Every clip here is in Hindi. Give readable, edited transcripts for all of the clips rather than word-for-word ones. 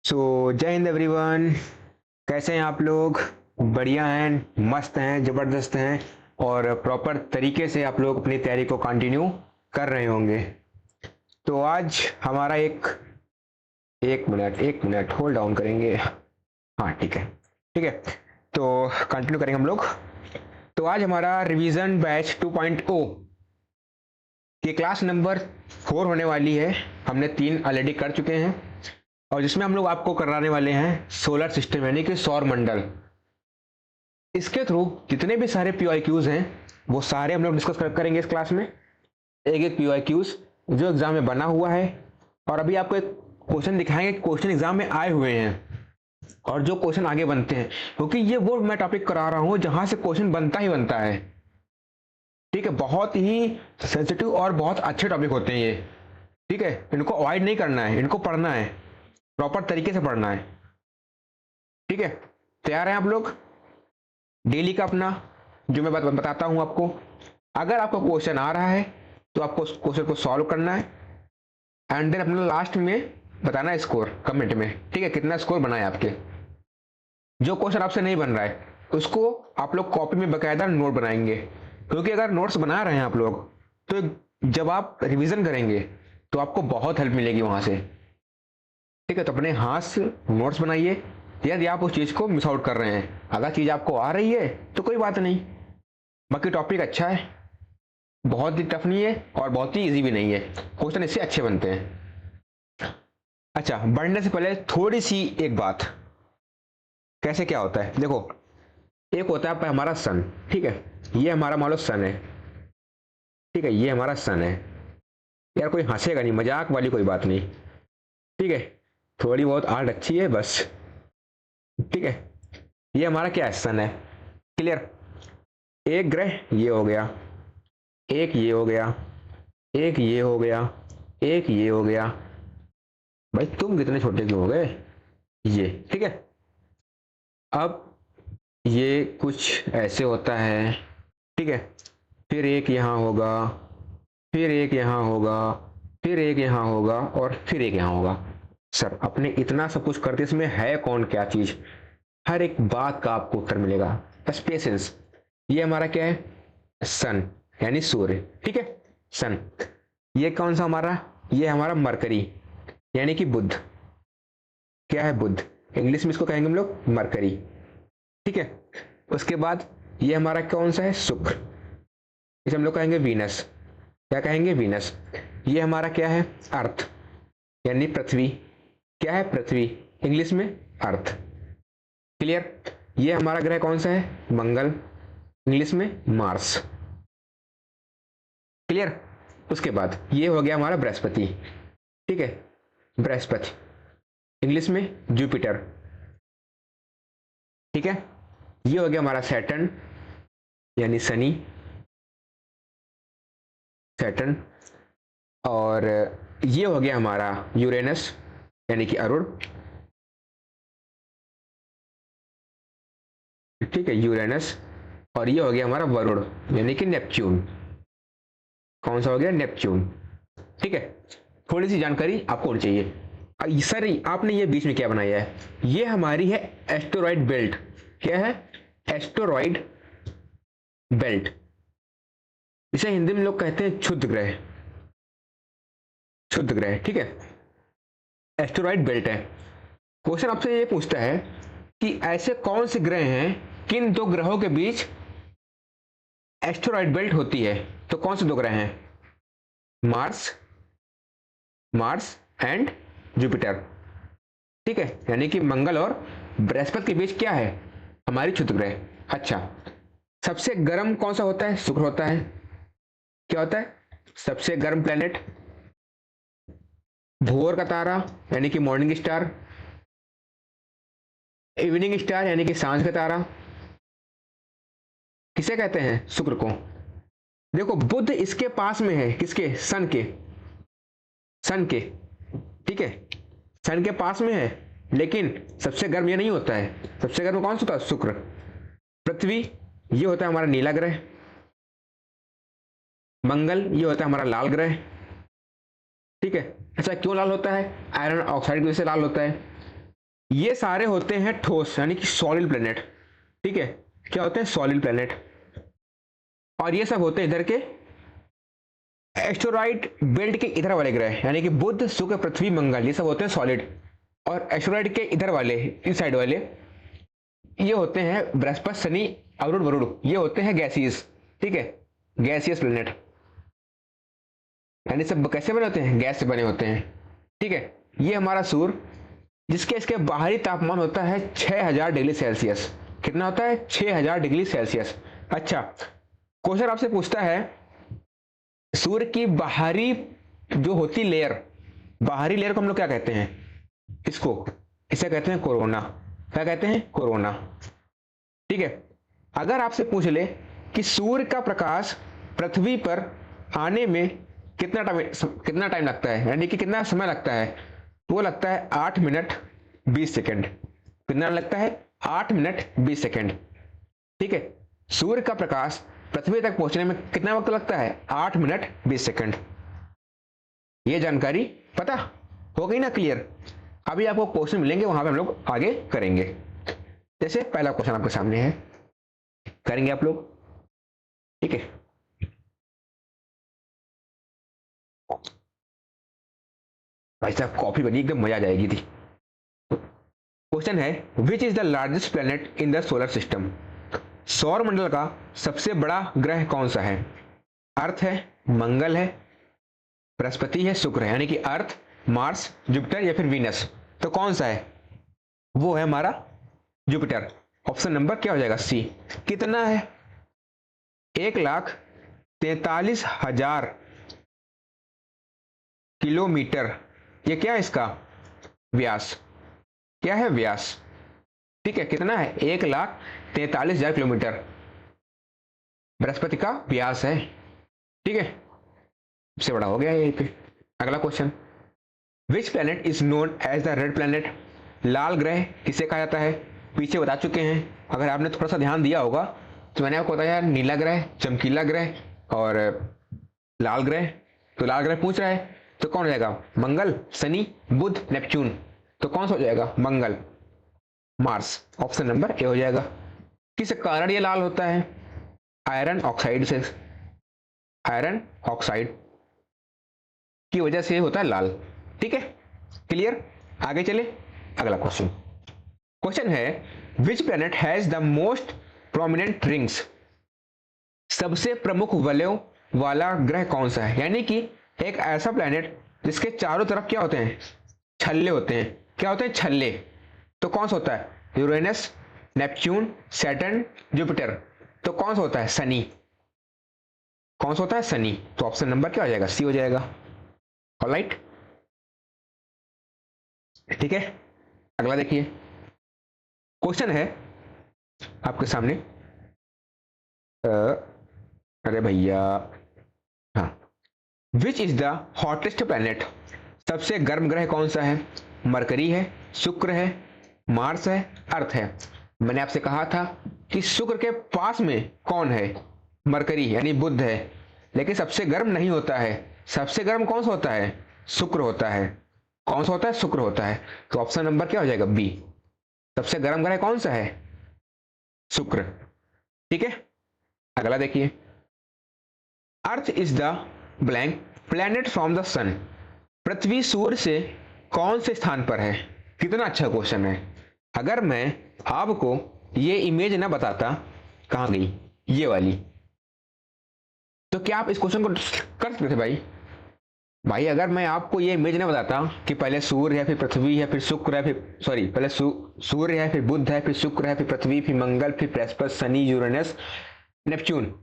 जय हिंद एवरीवन। कैसे हैं आप लोग? बढ़िया हैं, मस्त हैं, ज़बरदस्त हैं और प्रॉपर तरीके से आप लोग अपनी तैयारी को कंटिन्यू कर रहे होंगे। तो आज हमारा एक मिनट होल्ड डाउन करेंगे। हाँ ठीक है, ठीक है। तो कंटिन्यू करेंगे हम लोग। तो आज हमारा रिवीजन बैच 2.0 की क्लास नंबर 4 होने वाली है। हमने 3 ऑलरेडी कर चुके हैं और जिसमें हम लोग आपको कराने वाले हैं सोलर सिस्टम यानी कि सौर मंडल। इसके थ्रू जितने भी सारे PYQs हैं वो सारे हम लोग डिस्कस करेंगे इस क्लास में। एक एक PYQs जो एग्जाम में बना हुआ है और अभी आपको एक क्वेश्चन दिखाएंगे, क्वेश्चन एग्जाम में आए हुए हैं और जो क्वेश्चन आगे बनते हैं, क्योंकि ये वो मैं टॉपिक करा रहा हूँ जहां से क्वेश्चन बनता ही बनता है। ठीक है, बहुत ही सेंसिटिव और बहुत अच्छे टॉपिक होते हैं ये। ठीक है, इनको अवॉइड नहीं करना है, इनको पढ़ना है, प्रॉपर तरीके से पढ़ना है। ठीक है, तैयार हैं आप लोग? डेली का अपना जो मैं बताता हूं आपको, अगर आपको क्वेश्चन आ रहा है तो आपको उस क्वेश्चन को सॉल्व करना है एंड देन अपना लास्ट में बताना है स्कोर कमेंट में। ठीक है, कितना स्कोर बना है आपके। जो क्वेश्चन आपसे नहीं बन रहा है उसको आप लोग कॉपी में बकायदा नोट बनाएंगे, क्योंकि अगर नोट्स बना रहे हैं आप लोग तो जब आप रिवीजन करेंगे तो आपको बहुत हेल्प मिलेगी वहां से। ठीक है, तो अपने हाथ से नोट्स बनाइए यदि आप उस चीज को मिस आउट कर रहे हैं। अगर चीज आपको आ रही है तो कोई बात नहीं, बाकी टॉपिक अच्छा है, बहुत ही टफ नहीं है और बहुत ही इजी भी नहीं है, क्वेश्चन इससे अच्छे बनते हैं। अच्छा, बढ़ने से पहले थोड़ी सी एक बात, कैसे क्या होता है देखो। एक होता है हमारा सन। ठीक है, ये हमारा मान लो सन है। ठीक है, ये हमारा सन है। यार कोई हंसेगा नहीं, मजाक वाली कोई बात नहीं। ठीक है, थोड़ी बहुत आर्ट अच्छी है बस। ठीक है, ये हमारा क्या है, सन है। क्लियर? एक ग्रह ये हो गया, एक ये हो गया, एक ये हो गया, एक ये हो गया। भाई तुम कितने छोटे क्यों हो गए ये। ठीक है, अब ये कुछ ऐसे होता है। ठीक है, फिर एक यहां होगा, फिर एक यहां होगा, फिर एक यहां होगा और फिर एक यहां होगा। सर अपने इतना सब कुछ करते इसमें है कौन क्या चीज, हर एक बात का आपको उत्तर मिलेगा। बस पेशेंस। ये हमारा क्या है, सन यानी सूर्य। ठीक है, सन। ये कौन सा हमारा, ये हमारा मरकरी यानी कि बुध। क्या है, बुध। इंग्लिश में इसको कहेंगे हम लोग मरकरी। ठीक है, उसके बाद ये हमारा कौन सा है, शुक्र। इसे हम लोग कहेंगे वीनस। क्या कहेंगे, वीनस। ये हमारा क्या है, अर्थ यानी पृथ्वी। क्या है, पृथ्वी, इंग्लिश में अर्थ। क्लियर? ये हमारा ग्रह कौन सा है, मंगल, इंग्लिश में मार्स। क्लियर? उसके बाद ये हो गया हमारा बृहस्पति। ठीक है, बृहस्पति, इंग्लिश में जुपिटर। ठीक है, ये हो गया हमारा सैटर्न यानी शनि, सैटर्न। और ये हो गया हमारा यूरेनस यानी कि अरुण। ठीक है, यूरेनस। और ये हो गया हमारा वरुण यानी कि नेपच्यून। कौन सा हो गया, नेपच्यून। ठीक है, थोड़ी सी जानकारी आपको होनी चाहिए। सर आपने ये बीच में क्या बनाया है, ये हमारी है एस्टेरॉइड बेल्ट। क्या है, एस्टेरॉइड बेल्ट। इसे हिंदी में लोग कहते हैं क्षुद्र ग्रह, क्षुद्र ग्रह। ठीक है, एस्टेरॉइड बेल्ट है। क्वेश्चन आपसे ये पूछता है कि ऐसे कौन से ग्रह हैं, किन दो ग्रहों के बीच एस्टेरॉइड बेल्ट होती है। तो कौन से दो ग्रह हैं, मार्स, मार्स एंड जुपिटर। ठीक है, यानी कि मंगल और बृहस्पति के बीच क्या है, हमारी क्षुद्र ग्रह। अच्छा, सबसे गर्म कौन सा होता है, शुक्र होता है। क्या होता है, सबसे गर्म प्लेनेट। भोर का तारा यानी कि मॉर्निंग स्टार, इवनिंग स्टार यानी कि सांझ का तारा, किसे कहते हैं, शुक्र को। देखो बुध इसके पास में है, किसके, सन के, सन के। ठीक है, सन के पास में है, लेकिन सबसे गर्म ये नहीं होता है। सबसे गर्म कौन सा होता है, शुक्र। पृथ्वी ये होता है हमारा नीला ग्रह। मंगल ये होता है हमारा लाल ग्रह। ठीक है, अच्छा क्यों लाल होता है, आयरन ऑक्साइड की वजह से लाल होता है। ये सारे होते हैं ठोस यानी कि सॉलिड प्लेनेट, ठीक है, क्या होते हैं सॉलिड प्लेनेट। और ये सब होते हैं इधर के एस्टेरॉइड बेल्ट के इधर वाले ग्रह, यानी कि बुध शुक्र पृथ्वी मंगल, ये सब होते हैं सॉलिड। और एस्टेरॉइड के इधर वाले, इस साइड वाले, ये होते हैं बृहस्पति शनि अवरुण वरुण, ये होते हैं गैसियस, ठीक है, गैसियस प्लेनेट। यानी सब कैसे बने होते हैं, गैस से बने होते हैं, ठीक है। ये हमारा सूर्य, जिसके इसके बाहरी तापमान होता है 6000 डिग्री सेल्सियस। कितना होता है, 6000 डिग्री सेल्सियस। अच्छा, क्वेश्चन आपसे पूछता है सूर्य की बाहरी जो होती लेयर, बाहरी लेयर को हम लोग क्या कहते हैं, इसको, इसे कहते हैं कोरोना। क्या कहते हैं, कोरोना, ठीक है। अगर आपसे पूछ ले कि सूर्य का प्रकाश पृथ्वी पर आने में कितना टाइम लगता है, यानी कि कितना समय लगता है, वो लगता है 8 मिनट 20 सेकेंड। कितना लगता है, 8 मिनट 20 सेकेंड, ठीक है। सूर्य का प्रकाश पृथ्वी तक पहुंचने में कितना वक्त लगता है, 8 मिनट 20 सेकेंड। ये जानकारी पता हो गई ना, क्लियर। अभी आपको क्वेश्चन मिलेंगे, वहां पे हम लोग आगे करेंगे। जैसे पहला क्वेश्चन आपके सामने है, करेंगे आप लोग, ठीक है। भाई साहब कॉफी बनी, एकदम मजा आ जाएगी थी। क्वेश्चन है, which is the largest planet in the solar system. सौर मंडल का सबसे बड़ा ग्रह कौन सा है। अर्थ है, मंगल है, बृहस्पति है, शुक्र है, यानी कि अर्थ, मार्स, जुपिटर या फिर वीनस। तो कौन सा है, वो है हमारा जुपिटर। ऑप्शन नंबर क्या हो जाएगा, सी। कितना है, 1,43,000 किलोमीटर। ये क्या है इसका व्यास, क्या है व्यास, ठीक है। कितना है, 1,43,000 किलोमीटर बृहस्पति का व्यास है, ठीक है। सबसे बड़ा हो गया यहीं पे। अगला question, which planet is known as the red planet. लाल ग्रह किसे कहा जाता है, पीछे बता चुके हैं। अगर आपने थोड़ा सा ध्यान दिया होगा तो मैंने आपको बताया नीला ग्रह, चमकीला ग्रह और लाल ग्रह। तो लाल ग्रह पूछ रहा है तो कौन हो जाएगा, मंगल, शनि, बुध, नेपच्यून। तो कौन सा हो जाएगा, मंगल, मार्स। ऑप्शन नंबर ए हो जाएगा। किस कारण ये लाल होता है, आयरन ऑक्साइड से, आयरन ऑक्साइड की वजह से होता है लाल, ठीक है, क्लियर। आगे चले, अगला क्वेश्चन। क्वेश्चन है, which planet has the most prominent rings. सबसे प्रमुख वलयों वाला ग्रह कौन सा है, यानी कि एक ऐसा प्लैनेट जिसके चारों तरफ क्या होते हैं, छल्ले होते हैं। क्या होते हैं, छल्ले। तो कौन सा होता है, यूरेनस, नेपच्यून, सैटर्न, जुपिटर। तो कौन सा होता है, शनि। कौन सा होता है, शनि। तो ऑप्शन नंबर क्या हो जाएगा, सी हो जाएगा। ऑलराइट, ठीक है। अगला देखिए, क्वेश्चन है आपके सामने, अरे भैया, हाँ, विच इज द हॉटेस्ट प्लैनेट। सबसे गर्म ग्रह कौन सा है, मरकरी है, शुक्र है, मार्स है, अर्थ है। मैंने आपसे कहा था कि शुक्र के पास में कौन है, मरकरी यानी बुध है, लेकिन सबसे गर्म नहीं होता है। सबसे गर्म कौन सा होता है, शुक्र होता है। कौन सा होता है, शुक्र होता है। तो ऑप्शन नंबर क्या हो जाएगा, बी। सबसे गर्म ग्रह कौन सा है, शुक्र, ठीक है। अगला देखिए, earth is the blank planet from the sun. पृथ्वी सूर्य से कौन से स्थान पर है। कितना अच्छा क्वेश्चन है। अगर मैं आपको ये इमेज ना बताता, कहां गई ये वाली, तो क्या आप इस क्वेश्चन को कर सकते थे भाई अगर मैं आपको ये इमेज ना बताता कि पहले सूर्य है, फिर पृथ्वी है, फिर शुक्र है, फिर सॉरी पहले सूर्य है, फिर बुध है, फिर शुक्र है, फिर पृथ्वी, फिर मंगल, फिर बृहस्पति, शनि, यूरेनस, नेपच्यून।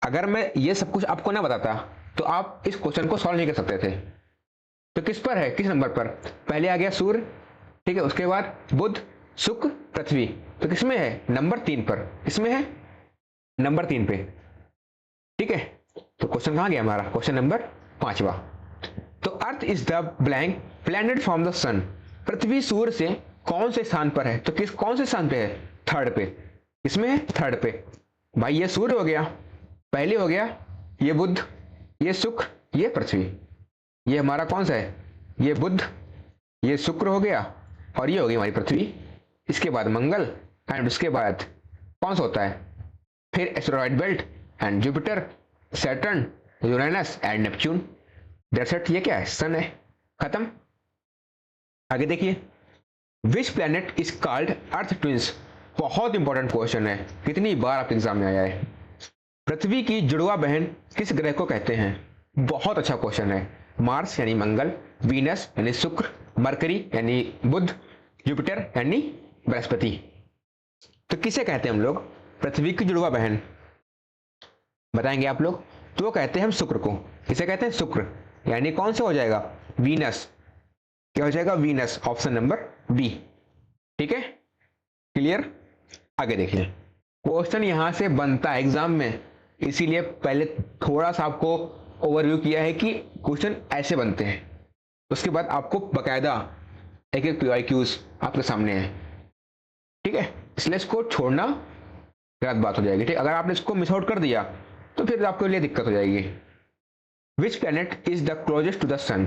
अगर मैं ये सब कुछ आपको ना बताता तो आप इस क्वेश्चन को सॉल्व नहीं कर सकते थे। तो किस पर है, किस नंबर पर, पहले आ गया सूर्य, ठीक है, उसके बाद बुध, शुक्र, पृथ्वी। तो किसमें है, नंबर 3 पर। इसमें है नंबर 3 पे, ठीक है। तो क्वेश्चन कहां गया हमारा, क्वेश्चन नंबर 5वां। तो earth is the blank planet from the sun. पृथ्वी सूर्य से कौन से स्थान पर है, तो किस कौन से स्थान पे है, थर्ड पे। इसमें है थर्ड पे। भाई ये सूर्य हो गया, पहले हो गया ये बुध, ये शुक्र, ये पृथ्वी। ये हमारा कौन सा है, ये बुध, ये शुक्र हो गया, और ये होगी हमारी पृथ्वी, इसके बाद मंगल, एंड उसके बाद कौन सा होता है फिर asteroid belt and Jupiter, Saturn, Uranus and Neptune. That's it. ये क्या है, सन है, खत्म। आगे देखिए, विच planet is called earth twins. बहुत इंपॉर्टेंट क्वेश्चन है, कितनी बार आपके एग्जाम में आया है। पृथ्वी की जुड़वा बहन किस ग्रह को कहते हैं। बहुत अच्छा क्वेश्चन है। मार्स यानी मंगल, वीनस यानी शुक्र, मरकरी यानी बुध, जुपिटर यानी बृहस्पति। तो किसे कहते हैं हम लोग पृथ्वी की जुड़वा बहन, बताएंगे आप लोग। तो कहते हैं हम शुक्र को। किसे कहते हैं, शुक्र, यानी कौन सा हो जाएगा, वीनस। क्या हो जाएगा, वीनस, ऑप्शन नंबर बी। ठीक है, क्लियर। आगे देखिए, क्वेश्चन यहां से बनता है एग्जाम में, इसीलिए पहले थोड़ा सा आपको ओवरव्यू किया है कि क्वेश्चन ऐसे बनते हैं। उसके बाद आपको बकायदा एक एक PYQs आपके सामने है। ठीक है, इसलिए इसको छोड़ना गलत बात हो जाएगी। ठीक, अगर आपने इसको मिस आउट कर दिया तो फिर आपके लिए दिक्कत हो जाएगी। Which planet is the closest to the sun.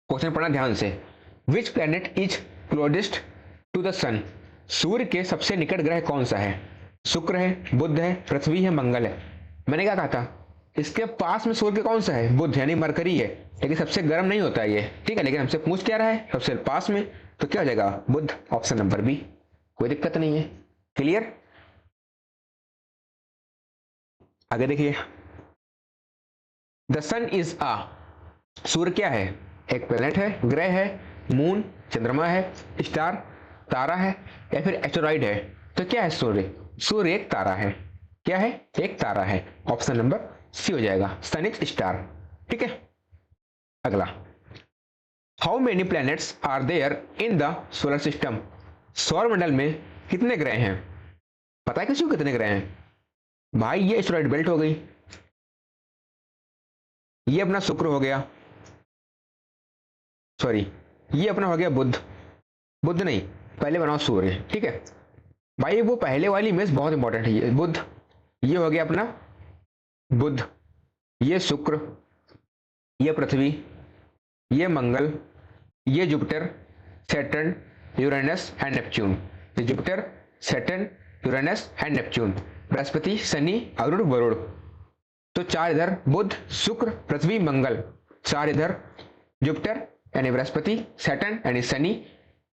Question पढ़ना ध्यान से। Which planet is closest to the sun. सूर्य के सबसे निकट ग्रह कौन सा है। शुक्र है, बुध है, पृथ्वी है, मंगल है। मैंने क्या कहा था, इसके पास में सूर्य के कौन सा है, बुध यानी मरकरी है, लेकिन सबसे गर्म नहीं होता है ये। ठीक है, लेकिन हमसे पूछ क्या रहा है, सबसे पास में, तो क्या हो जाएगा, बुध, ऑप्शन नंबर बी। कोई दिक्कत नहीं है, क्लियर। आगे देखिए, द सन इज आ। सूर्य क्या है, एक प्लेनेट है, ग्रह है, मून चंद्रमा है, स्टार तारा है, या फिर एस्टेरॉइड है। तो क्या है सूर्य, सूर्य एक तारा है। क्या है, एक तारा है, ऑप्शन नंबर सी हो जाएगा, सन इज स्टार। ठीक है, अगला, how many planets are there in the solar system. सौर मंडल में कितने ग्रह हैं। पता है किसी को कितने ग्रह हैं भाई। ये एस्टेरॉइड बेल्ट हो गई, ये अपना शुक्र हो गया, सॉरी ये अपना हो गया बुध, बुध नहीं, पहले बनाओ सूर्य। ठीक है भाई, वो पहले वाली इमेज बहुत इंपॉर्टेंट है। ये बुध, ये हो गया अपना बुध, ये शुक्र, ये पृथ्वी, ये मंगल, ये Jupiter, Saturn, Uranus and Neptune. ये Jupiter, Saturn, Uranus and Neptune, बृहस्पति, शनि, अरुण, वरुण। तो चार इधर बुध, शुक्र, पृथ्वी, मंगल, चार इधर जुपिटर यानी बृहस्पति, सैटर्न यानी शनि,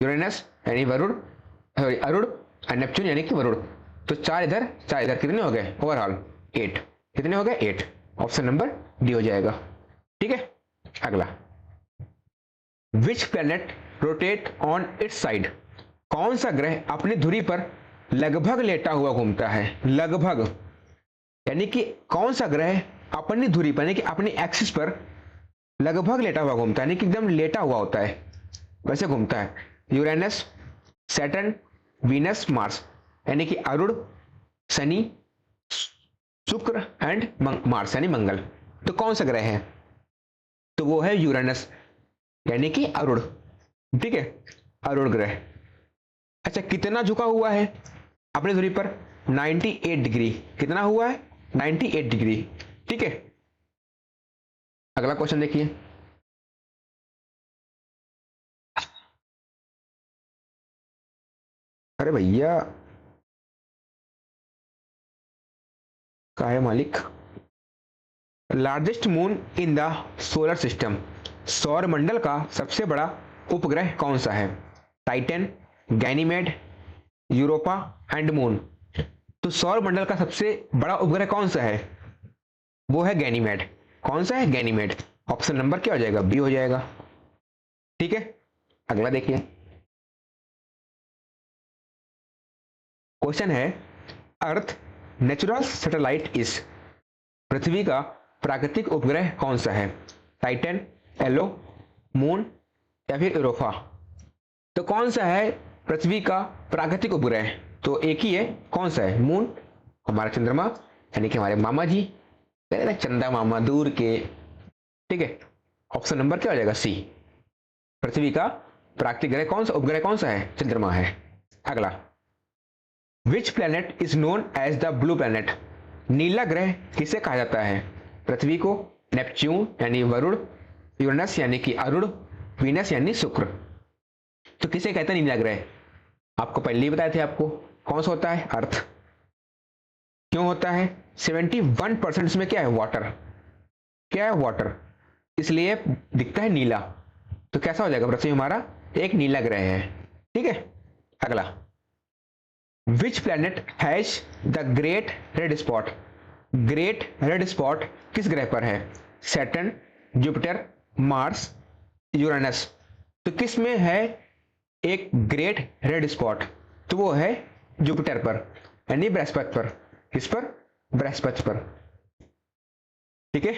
यूरेनस यानी Varun, sorry Arun, and Neptune यानी कि वरुण। तो चार इधर कितने हो गए ओवरऑल, 8। कितने हो गए, 8। ऑप्शन नंबर डी हो जाएगा। ठीक है, अगला, which planet rotate on it's side. कौन सा ग्रह अपनी धुरी पर लगभग लेटा हुआ घूमता है। लगभग यानी कि कौन सा ग्रह अपनी धुरी पर, यानी कि अपनी एक्सिस पर लगभग लेटा हुआ घूमता है, यानी कि एकदम लेटा हुआ होता है, वैसे घूमता है। यूरेनस, सैटर्न, वीनस, मार्स, यानी कि अरुण, शनि, शुक्र एंड मार्स यानी मंगल। तो कौन सा ग्रह है, तो वो है यूरेनस यानी कि अरुण। ठीक है, अरुण ग्रह। अच्छा, कितना झुका हुआ है अपनी धुरी पर, 98 डिग्री। कितना हुआ है, 98 डिग्री। ठीक है, अगला क्वेश्चन देखिए, अरे भैया का है मालिक। Largest moon in the solar system. सौर मंडल का सबसे बड़ा उपग्रह कौन सा है। Titan, Ganymede, Europa and moon. तो सौर मंडल का सबसे बड़ा उपग्रह कौन सा है, वो है गैनीमेड। कौन सा है, गैनीमेड। ऑप्शन नंबर क्या हो जाएगा, बी हो जाएगा। ठीक है, अगला देखिए, क्वेश्चन है, अर्थ नेचुरल सैटेलाइट इज। पृथ्वी का प्राकृतिक उपग्रह कौन सा है। टाइटन, एलो, मून या फिर यूरोपा। तो कौन सा है पृथ्वी का प्राकृतिक उपग्रह, तो एक ही है, कौन सा है, मून, हमारा चंद्रमा यानी कि हमारे मामा जी, चंदा मामा दूर के। ठीक है, ऑप्शन नंबर क्या हो जाएगा, सी। पृथ्वी का प्राकृतिक ग्रह कौन सा, उपग्रह कौन सा है, चंद्रमा है। अगला, which planet is known as the blue planet. नीला ग्रह किसे कहा जाता है, पृथ्वी को, नेपच्यून यानी वरुण, यूरेनस यानी कि अरुण, वीनस यानी शुक्र। तो किसे कहते हैं नीला ग्रह? आपको पहले ही बताए थे आपको, कौन सा होता है? अर्थ। क्यों होता है? 71% इसमें क्या है? वाटर। क्या है? वाटर, इसलिए दिखता है नीला। तो कैसा हो जाएगा पृथ्वी हमारा? एक नीला ग्रह है। ठीक है, अगला, which planet has the great red spot? Great red spot किस ग्रह पर है? Saturn, Jupiter, Mars, Uranus. तो किस में है एक ग्रेट रेड स्पॉट? तो वो है जुपिटर पर, यानी बृहस्पति पर। किस पर? बृहस्पति पर। ठीक है,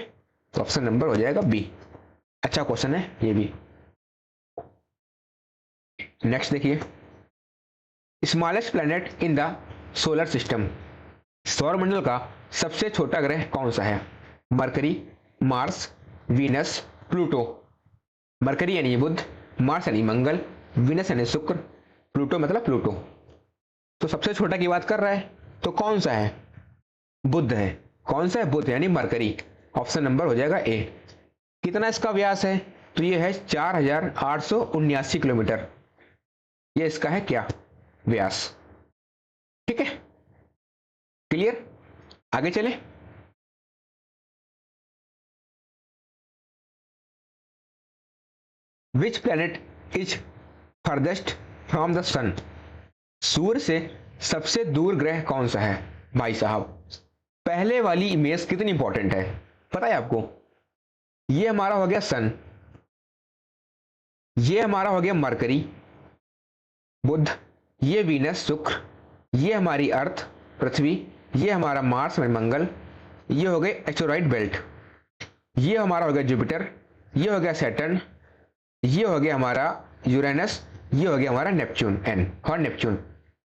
तो ऑप्शन नंबर हो जाएगा बी। अच्छा क्वेश्चन है ये भी। नेक्स्ट देखिए, smallest planet in the solar system. सौरमंडल का सबसे छोटा ग्रह कौन सा है? Mercury, Mars, Venus, Pluto. Mercury यानी बुध, मार्स यानी मंगल, वीनस यानी शुक्र, प्लूटो मतलब प्लूटो। तो सबसे छोटा की बात कर रहा है, तो कौन सा है? बुध है। कौन सा है? बुध यानी मरकरी। ऑप्शन नंबर हो जाएगा ए। कितना इसका व्यास है? तो ये है 4879 किलोमीटर। ये इसका है क्या? व्यास। ठीक है, क्लियर? आगे चले। Which planet is farthest from the sun? सूर्य से सबसे दूर ग्रह कौन सा है? भाई साहब, पहले वाली इमेज कितनी इंपॉर्टेंट है पता है आपको? ये हमारा हो गया सन, ये हमारा हो गया मरकरी, बुध, ये वीनस शुक्र, ये हमारी अर्थ पृथ्वी, ये हमारा मार्स मंगल, ये हो गए एस्टेरॉइड बेल्ट, ये हमारा हो गया जुपिटर, ये हो गया सैटर्न, ये हो गया हमारा यूरेनस, ये हो गया हमारा नेपच्यून एन और नेपच्यून।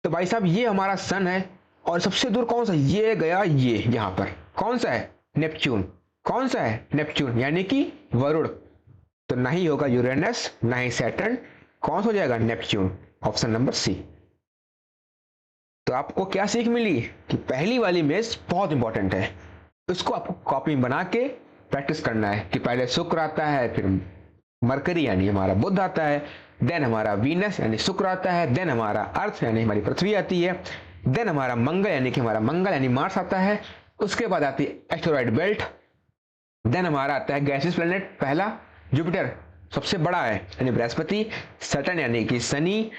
तो भाई साहब ये हमारा सन है, और सबसे दूर कौन सा? ये गया ये यहां पर, कौन सा है? नेपच्यून। कौन सा है? नेपच्यून यानी कि वरुण। तो नहीं होगा यूरेनस, ना ही सैटर्न, कौन सा हो जाएगा? नेपच्यून। Option number C. तो आपको क्या सीख मिली? कि पहली वाली इमेज बहुत इंपॉर्टेंट है, उसको आपको कॉपी में बना के प्रैक्टिस करना है कि पहले शुक्र आता है, फिर मरकरी यानी हमारा बुध आता है, देन हमारा वीनस यानी शुक्र आता है, देन हमारा अर्थ यानी हमारी पृथ्वी आती है, देन हमारा मंगल यानी कि हमारा मंगल यानी मार्स आता है, उसके बाद आती है एस्टेरॉइड बेल्ट, देन हमारा आता है गैसियस प्लैनेट, पहला जुपिटर सबसे बड़ा है यानी बृहस्पति, सैटर्न यानी कि शनि,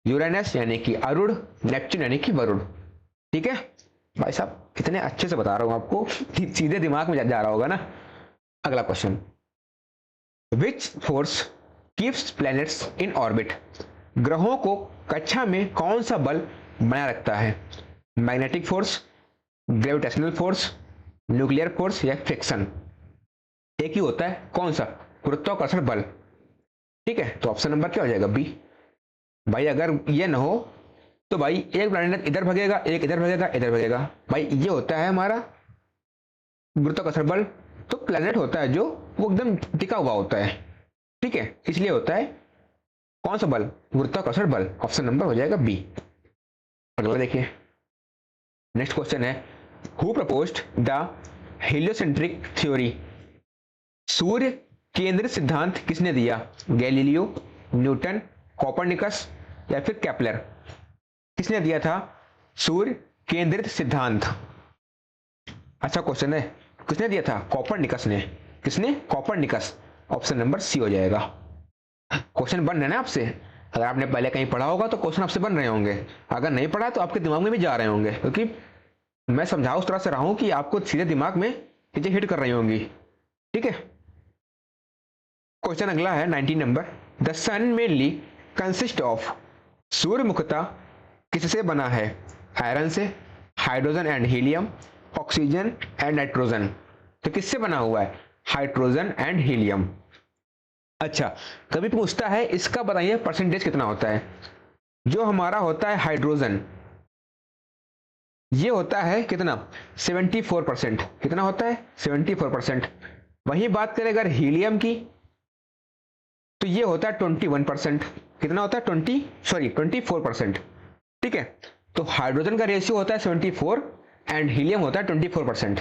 यूरेनस यानी कि अरुण, नेपच्यून यानी कि वरुण। ठीक है भाई साहब, कितने अच्छे से बता रहा हूं आपको, सीधे दिमाग में जा रहा होगा ना। अगला question, which force keeps planets in orbit? ग्रहों को कक्षा में कौन सा बल बनाए रखता है? Magnetic force, gravitational force, nuclear force या फ्रिक्शन? एक ही होता है, कौन सा? गुरुत्वाकर्षण बल। ठीक है, तो ऑप्शन नंबर क्या हो जाएगा? बी। भाई अगर ये ना हो तो भाई एक प्लैनेट इधर भगेगा, एक इधर भगेगा, इधर भगेगा। भाई ये होता है हमारा गुरुत्वाकर्षण बल। तो प्लैनेट होता है जो वो एकदम टिका हुआ होता है, ठीक है, इसलिए होता है कौन सा बल? गुरुत्वाकर्षण बल। ऑप्शन नंबर हो जाएगा बी। अगला देखिए, नेक्स्ट क्वेश्चन है, who proposed the heliocentric theory? सूर्य केंद्रित सिद्धांत किसने दिया? गैलीलियो, न्यूटन, कोपरनिकस या फिर केपलर? किसने दिया था सूर्य केंद्रित सिद्धांत? अच्छा क्वेश्चन है, किसने दिया था? कोपरनिकस ने। किसने? कोपरनिकस। ऑप्शन नंबर सी हो जाएगा। क्वेश्चन बन रहे ना आपसे, अगर आपने पहले कहीं पढ़ा होगा तो क्वेश्चन आपसे बन रहे होंगे, अगर नहीं पढ़ा तो आपके दिमाग में भी जा रहे होंगे, क्योंकि मैं समझा उस तरह से रहा हूं कि आपको सीधे दिमाग में चीजें हिट कर रही होंगी। ठीक है, क्वेश्चन अगला है 19 number, the sun mainly consist of? सूर्य मुख्यतः किससे बना है? आयरन से, hydrogen and helium, oxygen and nitrogen. तो किससे बना हुआ है? Hydrogen and helium. अच्छा, कभी पूछता है इसका बताइए परसेंटेज कितना होता है? जो हमारा होता है हाइड्रोजन, ये होता है कितना? 74%। कितना होता है? 74%। वही बात करें अगर हीलियम की, तो ये होता है 21%। कितना होता है? 24%। ठीक है, तो हाइड्रोजन का रेशियो होता है 74 एंड हीलियम होता है 24%।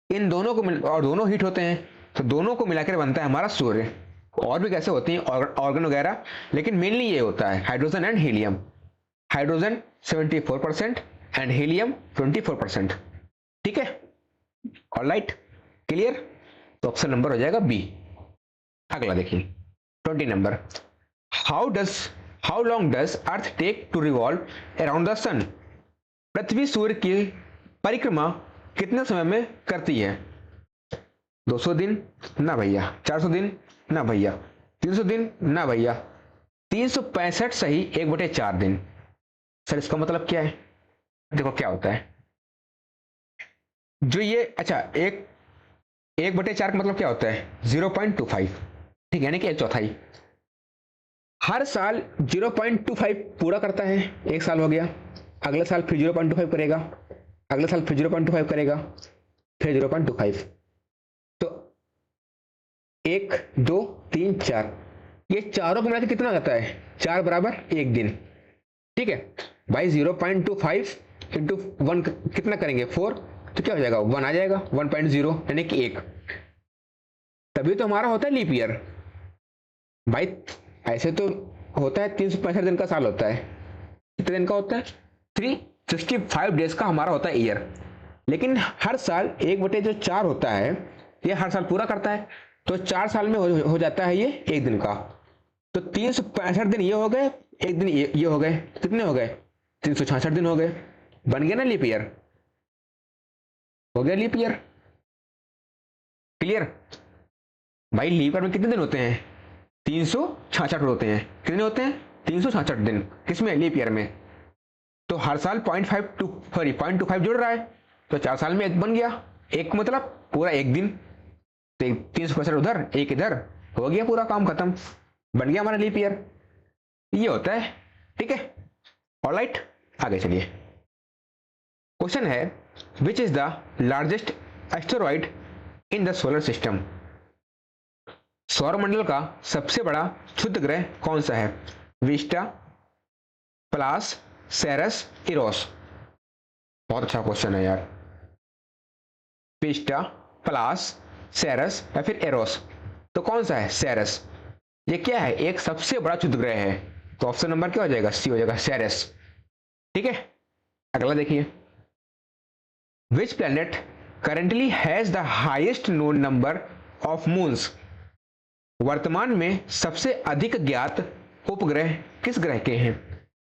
इन दोनों को और दोनों हीट होते हैं, तो दोनों को मिलाकर बनता है हमारा सूर्य। और भी कैसे होती हैं ऑर्गन वगैरह, लेकिन मेनली ये होता है hydrogen and helium. Hydrogen 74% and helium 24%। ठीक है, ऑलराइट, क्लियर। तो ऑप्शन नंबर हो जाएगा बी। अगला देखिए 20 number, how long does earth take to revolve around the sun. पृथ्वी सूर्य की परिक्रमा कितने समय में करती है? 200 दिन ना भैया, 400 दिन ना भैया, 300 दिन ना भैया, 365 सही 1/4 दिन। सर इसका मतलब क्या है? देखो क्या होता है जो ये, अच्छा, 1/4 का मतलब क्या होता है? 0.25, ठीक है, यानी कि 1/4। हर साल 0.25 पूरा करता है, एक साल हो गया, अगले साल फिर 0.25 करेगा, अगले साल फिर 0.25 करेगा, फिर 0.25। तो 1 2 3 4, ये चारों को मिलाकर कितना आता है? 4 बराबर 1 दिन। ठीक है भाई, 0.25 इंटू 1 कितना करेंगे? 4, तो क्या हो जाएगा? 1 आ जाएगा, 1.0 यानी कि 1। तभी तो हमारा होता है लीप ईयर भाई। ऐसे तो होता है 365 दिन का साल होता है। कितने दिन का होता है? 365 डेज का हमारा होता है ईयर। लेकिन हर साल 1/4 होता है, ये हर साल पूरा करता है, तो 4 साल में हो जाता है ये 1 दिन का। तो 365 दिन ये हो गए, 1 दिन ये हो गए, कितने हो गए? 366 दिन हो गए, बन गया ना लीप ईयर, हो गया लीप ईयर। क्लियर भाई, लीप ईयर में कितने दिन होते हैं? 366 होते हैं। कितने होते हैं? 366 दिन। किसमें? लीप ईयर में। तो हर साल 0.25 जुड़ रहा है, तो 4 साल में 1 बन गया, 1 मतलब पूरा 1 दिन। तो 365 उधर 1 इधर, हो गया पूरा काम खत्म, बन गया हमारा लीप ईयर। ये होता है। ठीक है, ऑलराइट, आगे चलिए। क्वेश्चन है, which is the largest asteroid in the solar system. सौरमंडल का सबसे बड़ा क्षुद्र ग्रह कौन सा है? Vesta, Pallas, Ceres, Eros. बहुत अच्छा क्वेश्चन है यार। विस्टा, प्लास, सेरस या फिर एरोस, तो कौन सा है? सेरस। ये क्या है? एक सबसे बड़ा क्षुद्र ग्रह है, तो ऑप्शन नंबर क्या हो जाएगा? सी हो जाएगा, सेरस। ठीक है, अगला देखिए, which planet currently has the highest known number of moons. वर्तमान में सबसे अधिक ज्ञात उपग्रह किस ग्रह के हैं?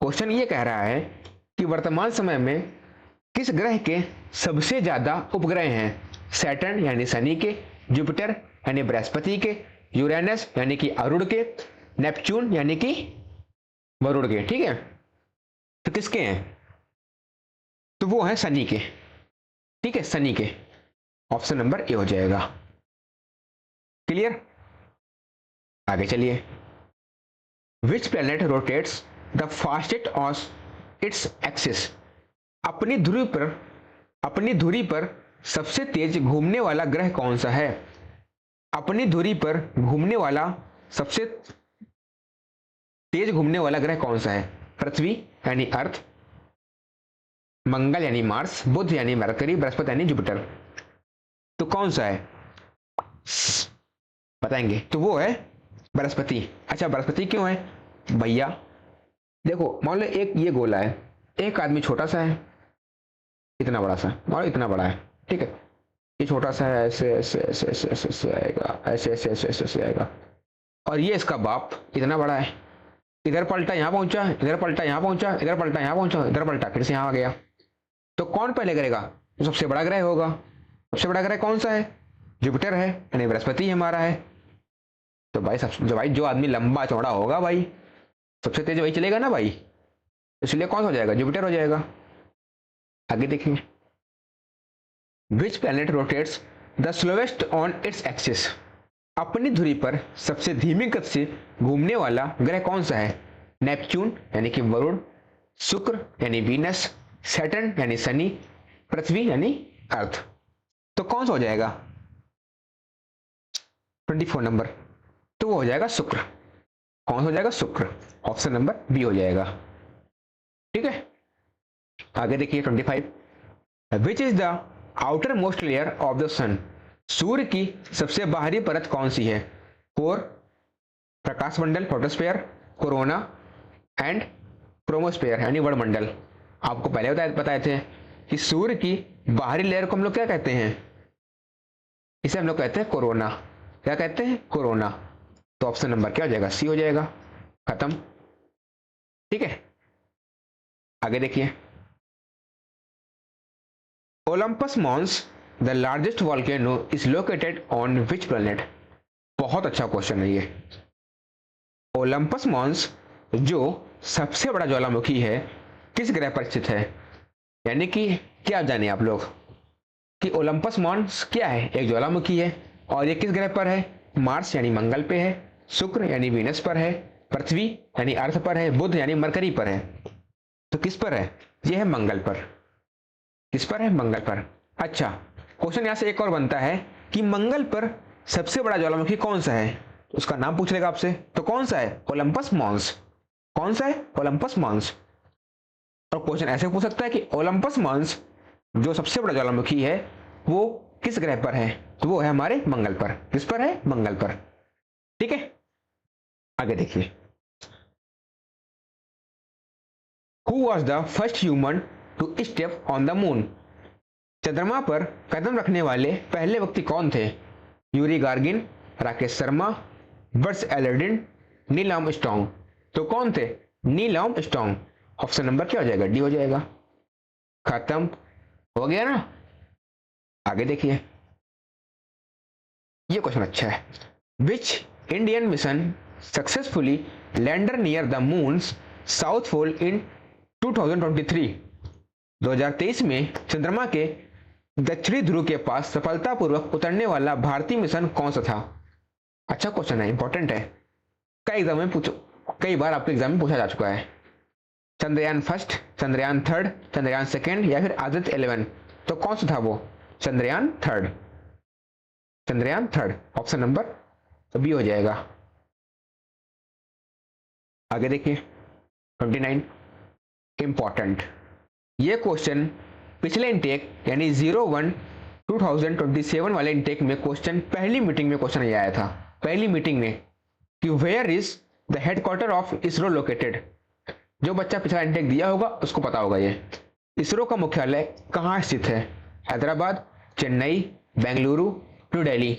क्वेश्चन ये कह रहा है कि वर्तमान समय में किस ग्रह के सबसे ज्यादा उपग्रह हैं? सैटर्न यानी शनि के, जुपिटर यानी बृहस्पति के, यूरेनस यानी कि अरुण के, नेपच्यून यानी कि वरुण के। ठीक है, तो किसके हैं? तो वो है शनि के। ठीक है, शनि के। ऑप्शन नंबर ए हो जाएगा। क्लियर, आगे चलिए। Which planet rotates the fastest on its axis. अपनी धुरी पर सबसे तेज घूमने वाला ग्रह कौन सा है? अपनी धुरी पर घूमने वाला सबसे तेज घूमने वाला ग्रह कौन सा है? पृथ्वी यानी अर्थ, मंगल यानी मार्स, बुध यानी मरकरी, बृहस्पति यानी जुपिटर। तो कौन सा है बताएंगे? तो वो है बृहस्पति। अच्छा, बृहस्पति क्यों है भैया? देखो, मान लो एक ये गोला है, एक आदमी छोटा सा है, इतना बड़ा सा, मान लो इतना बड़ा है, ठीक है, ये छोटा सा है, ऐसे ऐसे ऐसे ऐसे ऐसे ऐसे आएगा, ऐसे ऐसे ऐसे ऐसे ऐसे आएगा, और ये इसका बाप इतना बड़ा है, इधर पलटा यहाँ पहुंचा, इधर पलटा यहाँ पहुंचा, इधर पलटा यहाँ पहुंचा, इधर पलटा फिर से यहाँ आ गया। तो कौन पहले करेगा? तो सबसे बड़ा ग्रह होगा। सबसे बड़ा ग्रह कौन सा है? जुपिटर है, यानी बृहस्पति हमारा है। तो भाई जो आदमी लंबा चौड़ा होगा भाई, सबसे तेज वही चलेगा ना भाई, इसलिए कौन हो जाएगा? जुपिटर हो जाएगा। आगे देखिए, which planet rotates the slowest on its axis. अपनी धुरी पर सबसे धीमी गति से घूमने वाला ग्रह कौन सा है? नेपच्यून यानी कि वरुण, शुक्र यानी वीनस, सैटर्न यानी शनि, पृथ्वी यानी अर्थ। तो कौन सा हो जाएगा? 24 नंबर, तो वो हो जाएगा शुक्र। कौन हो जाएगा? शुक्र। ऑप्शन नंबर बी हो जाएगा। ठीक है, आगे देखिए 25, which is the outermost layer of the sun. सूर्य की सबसे बाहरी परत कौन सी है? कोर, प्रकाश मंडल फोटोस्फीयर, कोरोना एंड क्रोमोस्फीयर यानी वर्णमंडल। आपको पहले बताए थे कि सूर्य की बाहरी लेयर को हम लोग क्या कहते हैं, इसे हम लोग कहते हैं कोरोना। क्या कहते हैं, कोरोना। तो ऑप्शन नंबर क्या हो जाएगा, सी हो जाएगा। खत्म। ठीक है, आगे देखिए। Olympus Mons the largest volcano is located on which planet. बहुत अच्छा क्वेश्चन है ये। ओलंपस मॉन्स जो सबसे बड़ा ज्वालामुखी है किस ग्रह पर स्थित है। यानी कि क्या जाने आप लोग कि ओलंपस मॉन्स क्या है, एक ज्वालामुखी है और ये किस ग्रह पर है, मार्स यानी मंगल पे है, शुक्र यानी वीनस पर है, पृथ्वी यानी अर्थ पर है, बुध यानी मरकरी पर है। तो किस पर है, ये है मंगल पर। किस पर है, मंगल पर। अच्छा, क्वेश्चन यहां से एक और बनता है कि मंगल पर सबसे बड़ा ज्वालामुखी कौन सा है, उसका नाम पूछ लेगा आपसे। तो कौन सा है, ओलंपस मॉन्स। कौन सा है, ओलंपस मॉन्स। और क्वेश्चन ऐसे पूछ सकता है कि ओलंपस मॉन्स जो सबसे बड़ा ज्वालामुखी है वो किस ग्रह पर है, तो वो है हमारे मंगल पर। किस पर है, मंगल पर। ठीक है, आगे देखिए। Who was the first human to step on the moon. चंद्रमा पर कदम रखने वाले पहले व्यक्ति कौन थे। Yuri Gagarin, Rakesh Sharma, Buzz Aldrin, Neil Armstrong. तो कौन थे, नील आर्मस्ट्रॉन्ग। ऑप्शन नंबर क्या हो जाएगा, डी हो जाएगा। खत्म हो गया ना। आगे देखिए, ये क्वेश्चन अच्छा है। Which Indian mission successfully lander near the moon's south pole in 2023। 2023 में चंद्रमा के दक्षिणी ध्रुव के पास सफलतापूर्वक उतरने वाला भारतीय मिशन कौन सा था। अच्छा क्वेश्चन है, इंपॉर्टेंट है। कई एग्जाम में पूछो, कई बार आपके एग्जाम में पूछा जा चुका है। Chandrayaan first, Chandrayaan third, Chandrayaan second या फिर आदित्य 11। तो कौन सा था वो, Chandrayaan third. Chandrayaan third, option number B हो जाएगा। आगे देखिए 29, इंपॉर्टेंट। ये क्वेश्चन पिछले इंटेक यानी 01 2027 वाले इंटेक में क्वेश्चन पहली मीटिंग में क्वेश्चन आया था। पहली मीटिंग में कि where is the headquarter of ISRO located. जो बच्चा पिछला इंटेक दिया होगा उसको पता होगा ये। इसरो का मुख्यालय कहाँ स्थित है, हैदराबाद, चेन्नई, बेंगलुरु, न्यू दिल्ली।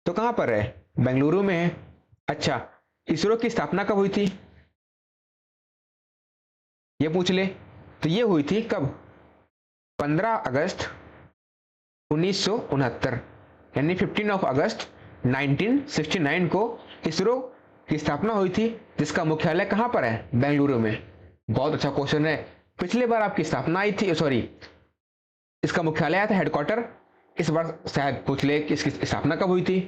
तो कहाँ पर है, बेंगलुरु में है। अच्छा, इसरो की स्थापना कब हुई थी, ये पूछ ले। तो ये हुई थी कब, 15 अगस्त 1969 यानी 15 अगस्त 1969 को इसरो की स्थापना हुई थी, जिसका मुख्यालय कहाँ पर है, बेंगलुरु में। बहुत अच्छा क्वेश्चन है। पिछले बार आपकी स्थापना आई थी, सॉरी इसका मुख्यालय आया था, हेडक्वार्टर। इस बार शायद पूछ ले कि इसकी स्थापना कब हुई थी।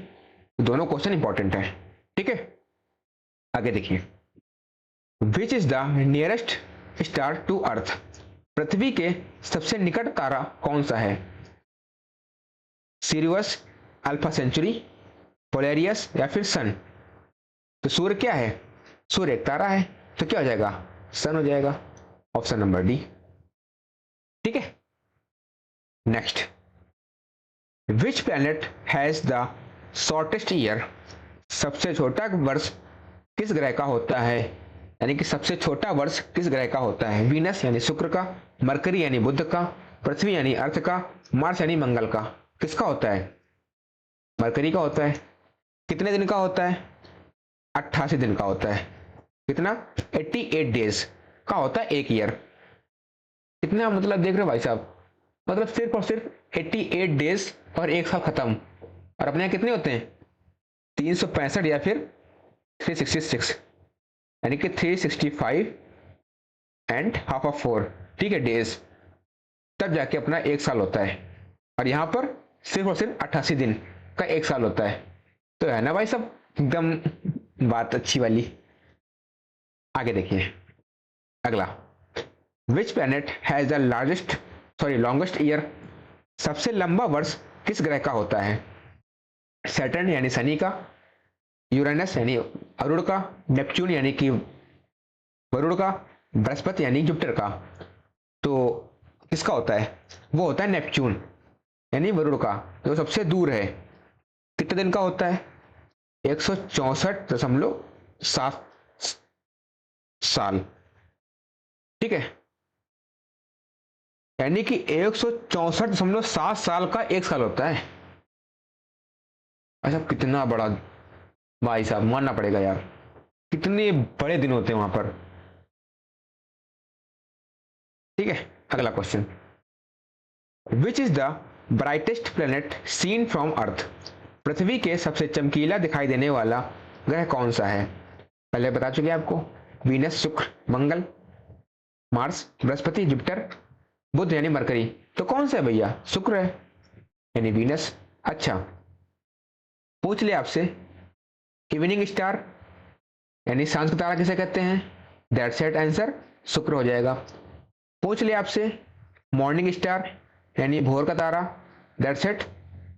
दोनों क्वेश्चन इंपॉर्टेंट है। ठीक है, आगे देखिए। Which is the nearest star to earth. पृथ्वी के सबसे निकट तारा कौन सा है, सिरियस, अल्फा सेंचुरी, पोलेरियस या फिर सन। तो सूर्य क्या है, सूर्य एक तारा है, तो क्या हो जाएगा, सन हो जाएगा। Option number D. ठीक है, next. Which planet has the shortest year. सबसे छोटा वर्ष किस ग्रह का होता है, यानी कि सबसे छोटा वर्ष किस ग्रह का होता है। वीनस यानी शुक्र का, मरकरी यानी बुध का, पृथ्वी यानी अर्थ का, मार्स यानी मंगल का। किसका होता है, मरकरी का होता है। कितने दिन का होता है, 88 दिन का होता है। कितना, 88 डेज का होता है एक ईयर। कितना मतलब देख रहे हो भाई साहब, मतलब सिर्फ और सिर्फ 88 डेज और एक साल खत्म। और अपने यहाँ कितने होते हैं, 365 या फिर 366, यानी कि 365 एंड हाफ ऑफ 4। ठीक है, डेज, तब जाके अपना एक साल होता है। और यहाँ पर सिर्फ और सिर्फ 88 दिन का एक साल होता है। तो है ना भाई सब, एकदम बात अच्छी वाली। आगे देखिए अगला। Which planet has the longest year. सबसे लंबा वर्ष किस ग्रह का होता है, सैटर्न यानी शनि का, यूरेनस यानी अरुण का, नेपच्यून यानी कि वरुण का, बृहस्पति यानी जुपिटर का। तो किसका होता है, वो होता है नेपच्यून यानी वरुण का, जो सबसे दूर है। कितने दिन का होता है, 164.8 7 साल, ठीक है, यानी कि 164.7 साल का एक साल होता है। अच्छा, कितना बड़ा, भाई साहब मानना पड़ेगा यार, कितने बड़े दिन होते हैं वहां पर। ठीक है, अगला question, which is the brightest planet seen from earth? पृथ्वी के सबसे चमकीला दिखाई देने वाला ग्रह कौन सा है? पहले बता चुके आपको, वीनस, शुक्र, मंगल, मार्स, बृहस्पति, जुपिटर, बुध यानी मरकरी। तो कौन सा है भैया? शुक्र है, यानी वीनस। अच्छा, पूछ लिया आपसे, इवनिंग स्टार यानी सांझ का तारा किसे कहते हैं? दैट्स इट, आंसर शुक्र हो जाएगा। पूछ लिया आपसे, मॉर्निंग स्टार यानी भोर का तारा, दैट्स इट,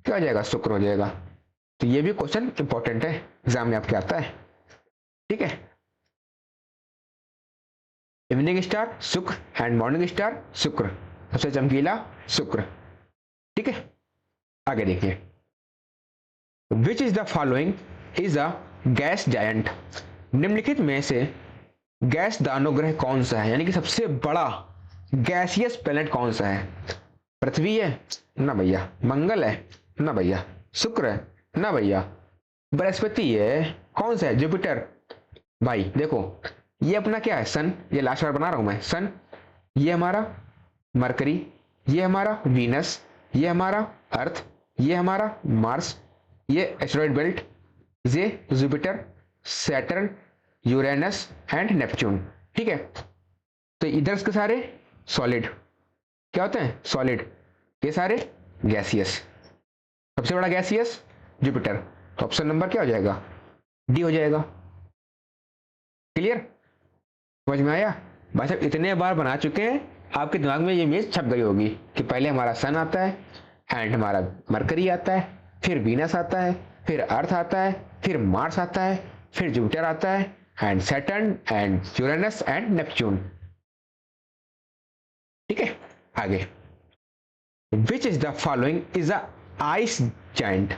क्या हो जाएगा? शुक्र हो जाएगा। तो ये भी क्वेश्चन इंपॉर्टेंट है, एग्जाम में आपके आता है। ठीक है, इवनिंग स्टार शुक्र एंड मॉर्निंग स्टार शुक्र, सबसे चमकीला शुक्र। ठीक है, आगे देखिए, which is the following is a gas giant? निम्नलिखित में से गैस दानव ग्रह कौन सा है, यानी कि सबसे बड़ा गैसियस प्लेनेट कौन सा है? पृथ्वी है ना भैया, मंगल है ना भैया, शुक्र है ना भैया, बृहस्पति है, कौन सा है? जुपिटर। भाई देखो, ये अपना क्या है? सन, ये लास्ट बार बना रहा हूं मैं, सन, ये हमारा मरकरी, ये हमारा वीनस, ये हमारा अर्थ, ये हमारा मार्स, ये एस्टेरॉइड बेल्ट, ये Jupiter, Saturn, Uranus and Neptune. ठीक है, तो इधर के सारे सॉलिड, क्या होते हैं? सॉलिड। ये सारे गैसियस। सबसे बड़ा गैसियस जुपिटर, तो ऑप्शन नंबर क्या हो जाएगा? डी हो जाएगा। क्लियर, समझ में आया? भाई साहब इतने बार बना चुके हैं, आपके दिमाग में ये इमेज छप गई होगी कि पहले हमारा सन आता है एंड हमारा मरकरी आता है, फिर वीनस आता है, फिर अर्थ आता है, फिर मार्स आता है, फिर जुपिटर आता है and Saturn and Uranus and Neptune. ठीक है, आगे, विच is the following is a ice giant?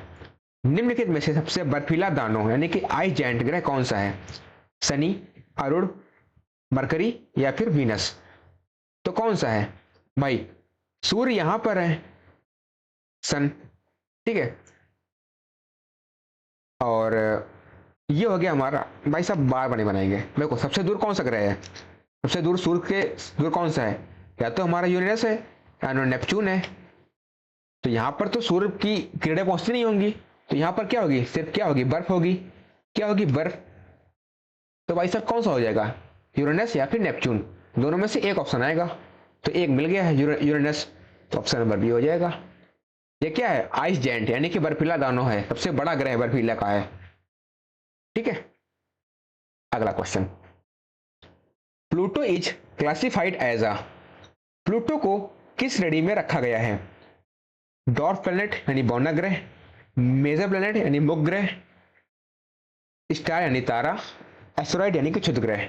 निम्नलिखित में से सबसे बर्फीला दानव यानी कि आइस जायंट ग्रह कौन सा है? शनि, अरुण, मरकरी या फिर वीनस? तो कौन सा है भाई? सूर्य यहां पर है, सन, ठीक है, और ये हो गया हमारा। भाई साहब बार बने बनाएंगे। देखो सबसे दूर कौन सा ग्रह है? सबसे दूर सूर्य के दूर कौन सा है? या तो हमारा यूरेनस है या नेपच्यून है। तो यहां पर तो सूर्य की किरणें पहुंचती नहीं होंगी, तो यहां पर क्या होगी? सिर्फ क्या होगी? बर्फ होगी। क्या होगी? बर्फ। तो भाई साहब कौन सा हो जाएगा? यूरेनस या फिर नेपच्यून, दोनों में से एक ऑप्शन आएगा। तो एक मिल गया है यूरेनस, तो ऑप्शन नंबर बी हो जाएगा। ये क्या है? आइस जायंट यानी कि बर्फीला दानव है, सबसे बड़ा ग्रह बर्फीला का है। ठीक है, अगला question, Pluto is classified as a? Pluto को किस श्रेणी में रखा गया है? डॉर्फ प्लैनेट यानी बौना ग्रह, मेजर प्लैनेट यानी मुख्य ग्रह, स्टार यानी तारा, एस्टेरॉइड यानी कि क्षुद्र ग्रह।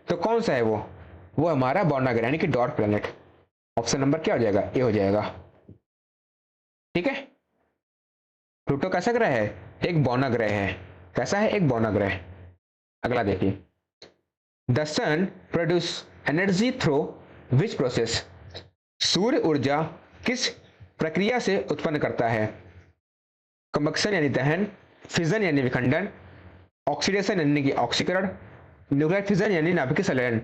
तो कौन सा है वो हमारा बौना ग्रह यानी कि डॉर्फ प्लैनेट। ऑप्शन नंबर क्या हो जाएगा? ए हो जाएगा। ठीक है, प्लूटो कैसा ग्रह है? एक बौना ग्रह है। कैसा है? एक बौना ग्रह। अगला देखिए, the sun produce energy through which process? सूर्य ऊर्जा किस प्रक्रिया से उत्पन्न करता है? कंबक्शन यानी दहन, फिजन यानी विखंडन, ऑक्सीडेशन यानी कि ऑक्सीकरण, न्यूक्लियर फिजन यानी नाभिकीय संलयन।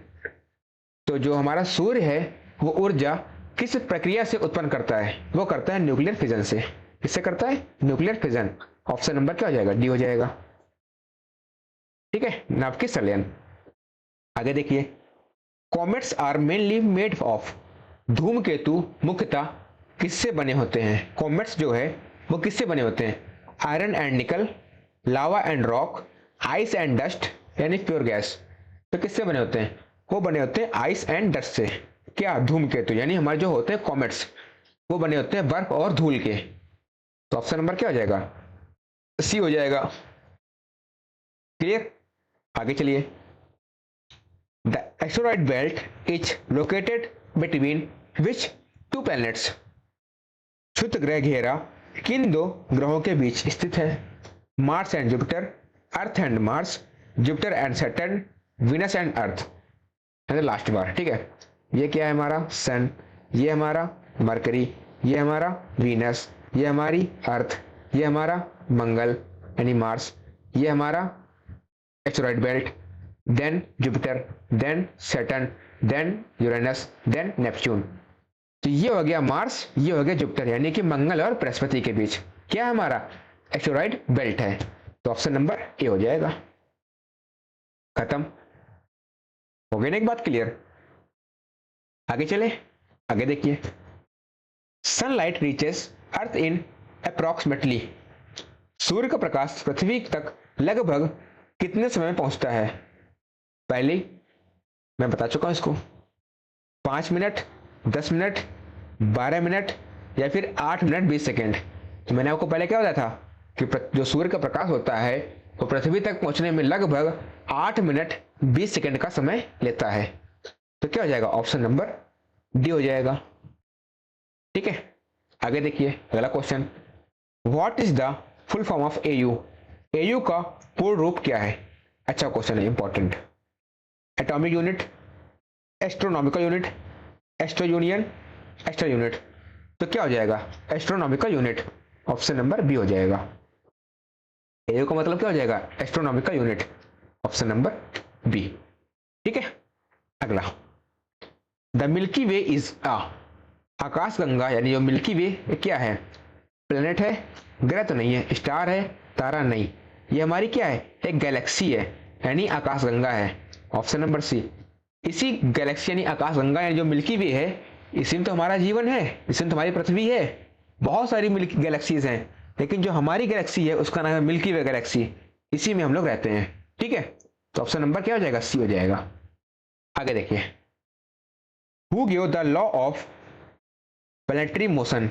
तो जो हमारा सूर्य है वो ऊर्जा किस प्रक्रिया से उत्पन्न करता है? वो करता है न्यूक्लियर फिजन से। किससे करता है? Nuclear fission. ऑप्शन नंबर क्या हो जाएगा? डी हो जाएगा। ठीक है, नाभिकीय संलयन। आगे देखिए, comets are mainly made of? धूमकेतु मुख्यतः किससे बने होते हैं? कॉमेट्स जो है वो किससे बने होते हैं? आयरन एंड निकल, लावा and rock, ice and dust यानी प्योर गैस। तो किससे बने होते हैं? वो बने होते हैं आइस एंड डस्ट से। क्या? धूमकेतु यानी हमारे जो होते हैं कॉमेट्स, वो बने होते हैं बर्फ और धूल के। तो ऑप्शन नंबर क्या हो जाएगा? सी हो जाएगा। क्लियर, आगे चलिए, the asteroid belt is located between which to planets? क्षुद्र ग्रह घेरा किन दो ग्रहों के बीच स्थित है? Mars and Jupiter, earth and Mars, Jupiter and Saturn, Venus and earth. Last बार, ठीक है। ये क्या है हमारा सन, ये हमारा मरकरी, ये हमारा वीनस, ये हमारी अर्थ, ये हमारा मंगल यानी मार्स, ये हमारा asteroid belt, then Jupiter, then Saturn, then Uranus, then Neptune. तो ये हो गया मार्स, ये हो गया जुपिटर, यानी कि मंगल और बृहस्पति के बीच क्या हमारा एस्टेरॉइड बेल्ट है। तो ऑप्शन नंबर ए हो जाएगा। खत्म हो गई ना एक बात क्लियर। आगे चले, आगे देखिए। सनलाइट रीचेस अर्थ इन अप्रॉक्सीमेटली, सूर्य का प्रकाश पृथ्वी तक लगभग कितने समय में पहुंचता है। पहले मैं बता चुका हूं इसको, 5 मिनट, 10 मिनट, 12 मिनट या फिर 8 मिनट 20 सेकेंड। तो मैंने आपको पहले क्या बताया था कि जो सूर्य का प्रकाश होता है वो पृथ्वी तक पहुंचने में लगभग 8 मिनट 20 सेकेंड का समय लेता है। तो क्या हो जाएगा, ऑप्शन नंबर डी हो जाएगा। ठीक है, आगे देखिए अगला question. What is the full form of AU, AU का पूर्ण रूप क्या है। अच्छा क्वेश्चन है, important. Atomic unit, astronomical unit, astro union, astro unit. तो क्या हो जाएगा, astronomical unit, option number B हो जाएगा। एयू का मतलब क्या हो जाएगा, astronomical unit, option number B. ठीक है, अगला। The milky way is a, आकाश गंगा यानी जो मिल्की वे क्या है, प्लेनेट है, ग्रह तो नहीं है, स्टार है, तारा नहीं, ये हमारी क्या है, एक गैलेक्सी है यानी आकाश गंगा है, ऑप्शन नंबर सी। इसी गैलेक्सी यानी आकाश गंगा यानी जो मिल्की वे है, इसी में तो हमारा जीवन है, इसी में तो हमारी पृथ्वी है। बहुत सारी मिल्की गैलेक्सीज हैं, लेकिन जो हमारी गैलेक्सी है उसका नाम है मिल्की वे गैलेक्सी, इसी में हम लोग रहते हैं। ठीक है, तो ऑप्शन नंबर क्या हो जाएगा, सी हो जाएगा। आगे देखिए। Who give the law of planetary motion,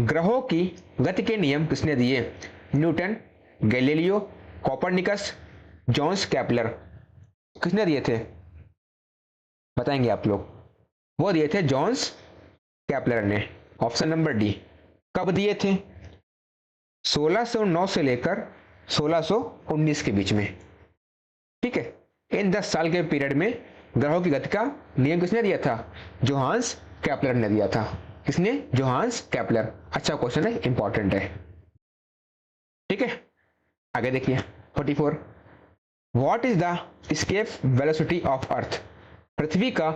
ग्रहों की गति के नियम किसने दिए। Newton, Galileo, Copernicus, Johannes Kepler. किसने दिए थे, बताएंगे आप लोग। वो दिए थे जॉन्स कैपलर ने, ऑप्शन नंबर डी। कब दिए थे, 1609 से लेकर 1619 के बीच में। ठीक है, इन 10 साल के पीरियड में ग्रहों की गति का नियम किसने दिया था, जोहान्स कैपलर ने दिया था। किसने, जोहान्स कैपलर। अच्छा क्वेश्चन है, इंपॉर्टेंट है। ठीक है, आगे देखिए 44। What is the escape velocity of earth, पृथ्वी का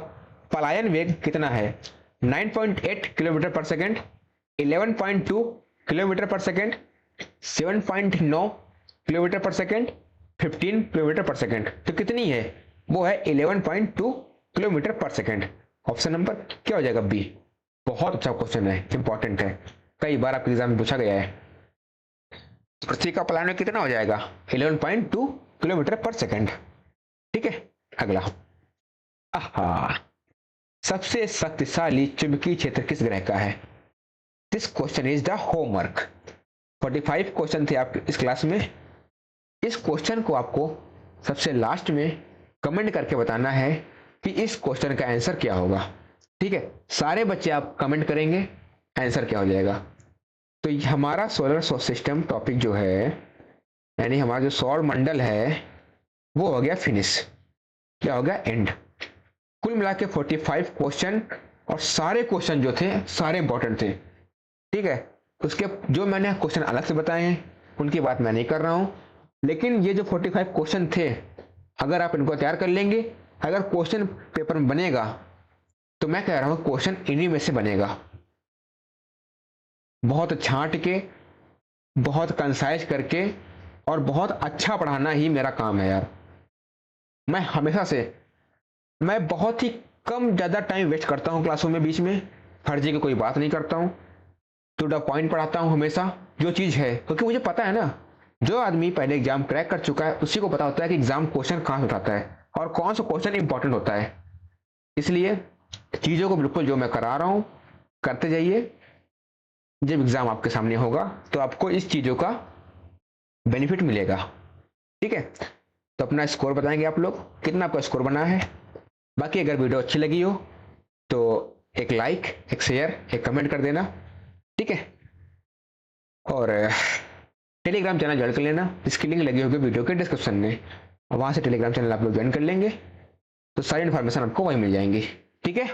पलायन वेग कितना है। 9.8 किलोमीटर पर सेकेंड, 11.2 किलोमीटर पर सेकेंड, 7.9 किलोमीटर पर सेकेंड, 15 किलोमीटर पर सेकेंड। तो कितनी है, वो है 11.2 किलोमीटर पर सेकेंड। ऑप्शन नंबर क्या हो जाएगा, बी। बहुत अच्छा क्वेश्चन है, इंपॉर्टेंट है, कई बार आपके एग्जाम में पूछा गया है। पृथ्वी का पलायन कितना हो जाएगा, 11.2 किलोमीटर पर सेकेंड। ठीक है, अगला। आहा, सबसे शक्तिशाली चुंबकीय क्षेत्र किस ग्रह का है। This question is the homework. 45 question थे आपके इस क्लास में। इस क्वेश्चन को आपको सबसे लास्ट में कमेंट करके बताना है कि इस क्वेश्चन का आंसर क्या होगा। ठीक है, सारे बच्चे आप कमेंट करेंगे आंसर क्या हो जाएगा। तो हमारा सोलर सिस्टम टॉपिक जो है, यानी हमारा जो सौर मंडल है, वो हो गया फिनिश। क्या हो गया, एंड। कुल मिला के 45 क्वेश्चन, और सारे क्वेश्चन जो थे सारे इंपॉर्टेंट थे। ठीक है, उसके जो मैंने क्वेश्चन अलग से बताए हैं उनकी बात मैं नहीं कर रहा हूं, लेकिन ये जो 45 क्वेश्चन थे, अगर आप इनको तैयार कर लेंगे, अगर क्वेश्चन पेपर में बनेगा तो मैं कह रहा हूं क्वेश्चन इन्हीं में से बनेगा। बहुत छांट के, बहुत कंसाइज करके और बहुत अच्छा पढ़ाना ही मेरा काम है यार। मैं हमेशा से, मैं बहुत ही कम ज़्यादा टाइम वेस्ट करता हूं क्लासों में, बीच में फर्जी की कोई बात नहीं करता हूं, टू द पॉइंट पढ़ाता हूं हमेशा जो चीज़ है, क्योंकि मुझे पता है ना, जो आदमी पहले एग्जाम क्रैक कर चुका है उसी को पता होता है कि एग्जाम क्वेश्चन कहाँ से उठाता है और कौन सा क्वेश्चन इंपॉर्टेंट होता है। इसलिए चीज़ों को बिल्कुल जो मैं करा रहा हूँ करते जाइए। जब एग्जाम आपके सामने होगा तो आपको इस चीज़ों का बेनिफिट मिलेगा। ठीक है, तो अपना स्कोर बताएंगे आप लोग, कितना आपका स्कोर बना है। बाकी अगर वीडियो अच्छी लगी हो तो एक लाइक, एक शेयर, एक कमेंट कर देना। ठीक है, और टेलीग्राम चैनल ज्वाइन कर लेना, इसकी लिंक लगी होगी वीडियो के डिस्क्रिप्शन में। और वहाँ से टेलीग्राम चैनल आप लोग ज्वाइन कर लेंगे तो सारी इन्फॉर्मेशन आपको वहीं मिल जाएंगी। ठीक है,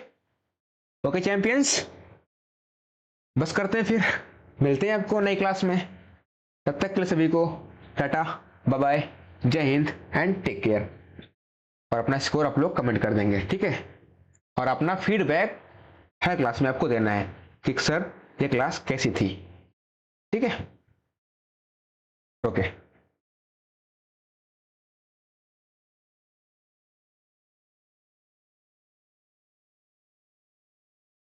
ओके चैंपियंस, बस करते हैं फिर, मिलते हैं आपको नई क्लास में। तब तक के लिए सभी को टाटा, बाय बाय, जय हिंद एंड टेक केयर। और अपना स्कोर आप लोग कमेंट कर देंगे, ठीक है। और अपना फीडबैक हर क्लास में आपको देना है कि सर ये क्लास कैसी थी, ठीक है। ओके।